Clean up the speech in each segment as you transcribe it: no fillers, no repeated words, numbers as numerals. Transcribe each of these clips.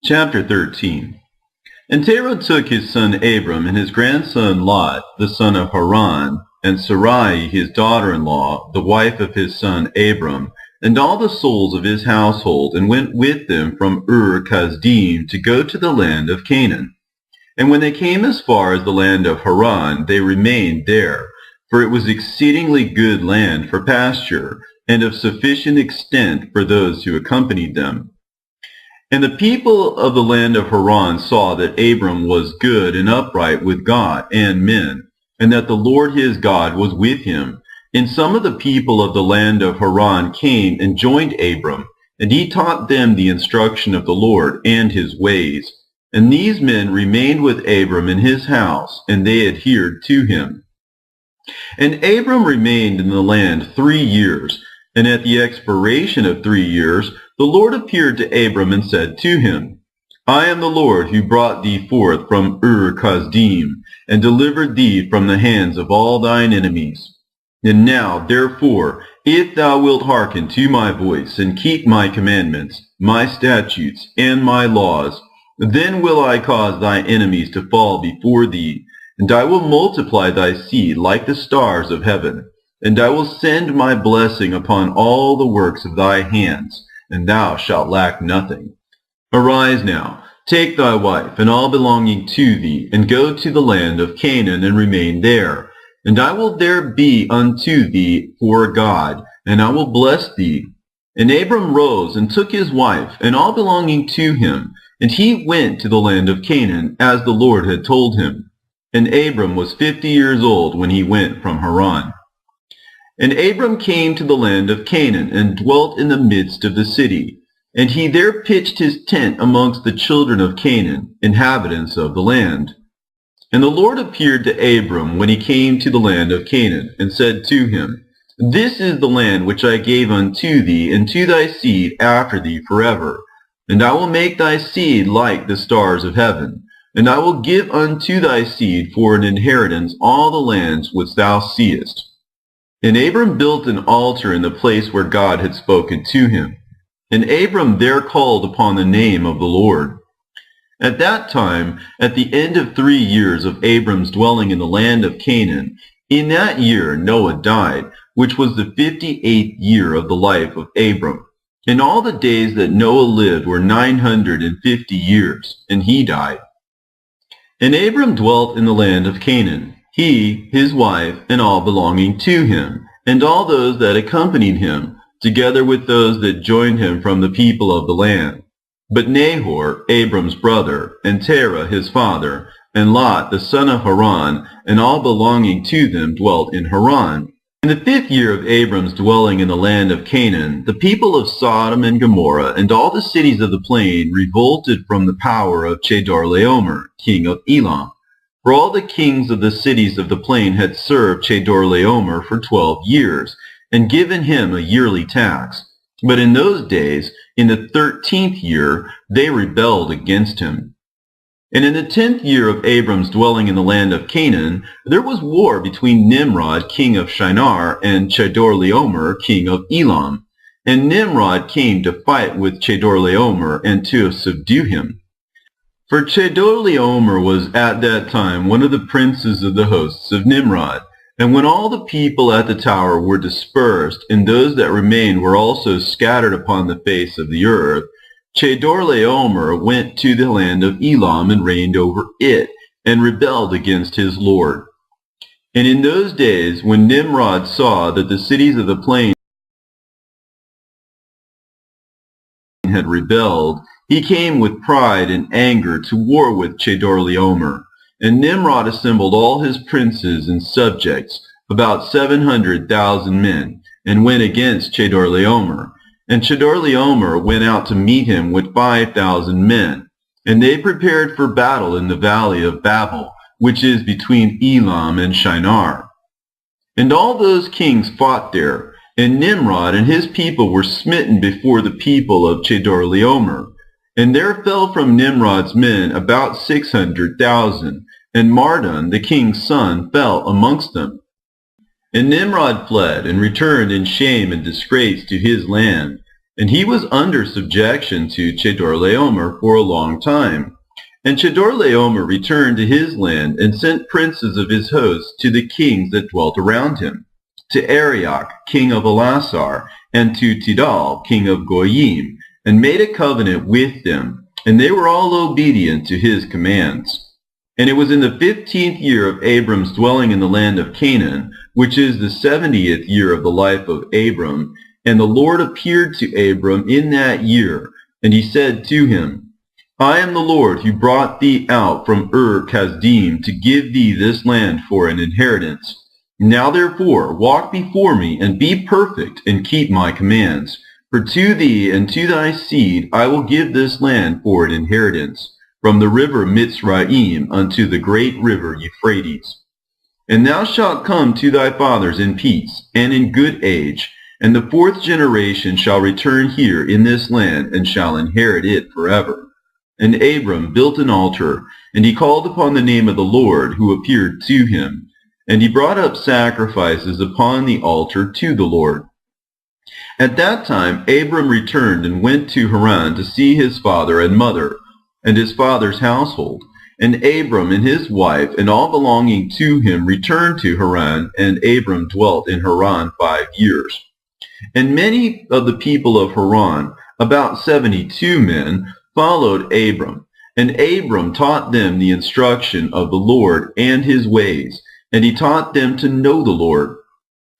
Chapter 13. And Terah took his son Abram and his grandson Lot, the son of Haran, and Sarai his daughter-in-law, the wife of his son Abram, and all the souls of his household, and went with them from Ur Casdim to go to the land of Canaan. And when they came as far as the land of Haran, they remained there, for it was exceedingly good land for pasture, and of sufficient extent for those who accompanied them. And the people of the land of Haran saw that Abram was good and upright with God and men, and that the Lord his God was with him. And some of the people of the land of Haran came and joined Abram, and he taught them the instruction of the Lord and his ways. And these men remained with Abram in his house, and they adhered to him. And Abram remained in the land 3 years, and at the expiration of 3 years, the Lord appeared to Abram and said to him, I am the Lord who brought thee forth from Ur Casdim, and delivered thee from the hands of all thine enemies. And now, therefore, if thou wilt hearken to my voice, and keep my commandments, my statutes, and my laws, then will I cause thy enemies to fall before thee, and I will multiply thy seed like the stars of heaven, and I will send my blessing upon all the works of thy hands, and thou shalt lack nothing. Arise now, take thy wife and all belonging to thee, and go to the land of Canaan, and remain there. And I will there be unto thee for a God, and I will bless thee. And Abram rose and took his wife and all belonging to him, and he went to the land of Canaan, as the Lord had told him. And Abram was 50 years old when he went from Haran. And Abram came to the land of Canaan, and dwelt in the midst of the city. And he there pitched his tent amongst the children of Canaan, inhabitants of the land. And the Lord appeared to Abram when he came to the land of Canaan, and said to him, This is the land which I gave unto thee, and to thy seed after thee forever. And I will make thy seed like the stars of heaven, and I will give unto thy seed for an inheritance all the lands which thou seest. And Abram built an altar in the place where God had spoken to him. And Abram there called upon the name of the Lord. At that time, at the end of 3 years of Abram's dwelling in the land of Canaan, in that year Noah died, which was the 58th year of the life of Abram. And all the days that Noah lived were 950 years, and he died. And Abram dwelt in the land of Canaan, he, his wife, and all belonging to him, and all those that accompanied him, together with those that joined him from the people of the land. But Nahor, Abram's brother, and Terah his father, and Lot the son of Haran, and all belonging to them dwelt in Haran. In the 5th year of Abram's dwelling in the land of Canaan, the people of Sodom and Gomorrah and all the cities of the plain revolted from the power of Chedorlaomer, king of Elam. For all the kings of the cities of the plain had served Chedorlaomer for 12 years, and given him a yearly tax. But in those days, in the 13th year, they rebelled against him. And in the 10th year of Abram's dwelling in the land of Canaan, there was war between Nimrod, king of Shinar, and Chedorlaomer, king of Elam. And Nimrod came to fight with Chedorlaomer and to subdue him. For Chedorlaomer was at that time one of the princes of the hosts of Nimrod. And when all the people at the tower were dispersed, and those that remained were also scattered upon the face of the earth, Chedorlaomer went to the land of Elam and reigned over it, and rebelled against his Lord. And in those days, when Nimrod saw that the cities of the plain had rebelled, he came with pride and anger to war with Chedorlaomer. And Nimrod assembled all his princes and subjects, about 700,000 men, and went against Chedorlaomer. And Chedorlaomer went out to meet him with 5,000 men. And they prepared for battle in the valley of Babel, which is between Elam and Shinar. And all those kings fought there, and Nimrod and his people were smitten before the people of Chedorlaomer. And there fell from Nimrod's men about 600,000, and Mardon, the king's son, fell amongst them. And Nimrod fled, and returned in shame and disgrace to his land. And he was under subjection to Chedorlaomer for a long time. And Chedorlaomer returned to his land and sent princes of his hosts to the kings that dwelt around him, to Arioch, king of Elasar, and to Tidal, king of Goyim, and made a covenant with them, and they were all obedient to his commands. And it was in the 15th year of Abram's dwelling in the land of Canaan, which is the 70th year of the life of Abram, and the Lord appeared to Abram in that year, and he said to him, I am the Lord who brought thee out from Ur Casdim to give thee this land for an inheritance. Now therefore walk before me, and be perfect, and keep my commands. For to thee and to thy seed I will give this land for an inheritance, from the river Mitzrayim unto the great river Euphrates. And thou shalt come to thy fathers in peace, and in good age, and the 4th generation shall return here in this land, and shall inherit it forever. And Abram built an altar, and he called upon the name of the Lord, who appeared to him. And he brought up sacrifices upon the altar to the Lord. At that time Abram returned and went to Haran to see his father and mother, and his father's household. And Abram and his wife and all belonging to him returned to Haran, and Abram dwelt in Haran 5 years. And many of the people of Haran, about 72 men, followed Abram. And Abram taught them the instruction of the Lord and his ways, and he taught them to know the Lord.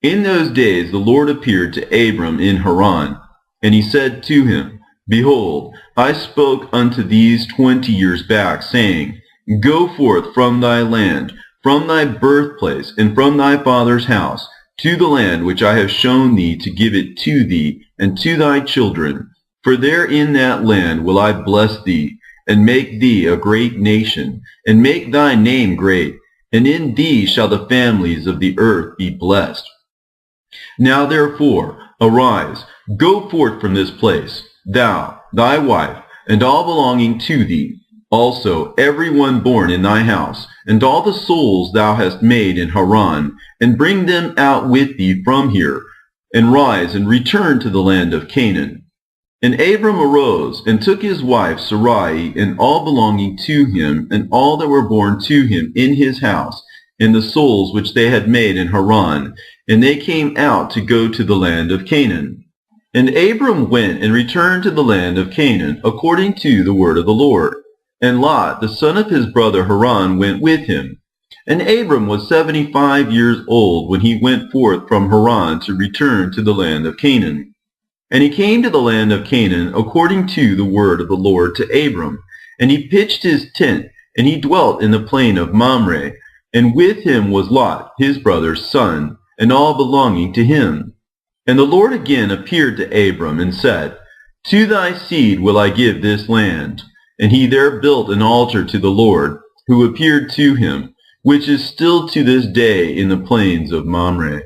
In those days the Lord appeared to Abram in Haran, and he said to him, Behold, I spoke unto these 20 years back, saying, Go forth from thy land, from thy birthplace, and from thy father's house, to the land which I have shown thee to give it to thee and to thy children. For there in that land will I bless thee, and make thee a great nation, and make thy name great, and in thee shall the families of the earth be blessed. Now therefore, arise, go forth from this place, thou, thy wife, and all belonging to thee, also every one born in thy house, and all the souls thou hast made in Haran, and bring them out with thee from here, and rise and return to the land of Canaan. And Abram arose, and took his wife Sarai, and all belonging to him, and all that were born to him in his house, and the souls which they had made in Haran, and they came out to go to the land of Canaan. And Abram went and returned to the land of Canaan, according to the word of the Lord. And Lot, the son of his brother Haran, went with him. And Abram was 75 years old when he went forth from Haran to return to the land of Canaan. And he came to the land of Canaan according to the word of the Lord to Abram. And he pitched his tent, and he dwelt in the plain of Mamre. And with him was Lot, his brother's son, and all belonging to him. And the Lord again appeared to Abram, and said, To thy seed will I give this land. And he there built an altar to the Lord, who appeared to him, which is still to this day in the plains of Mamre.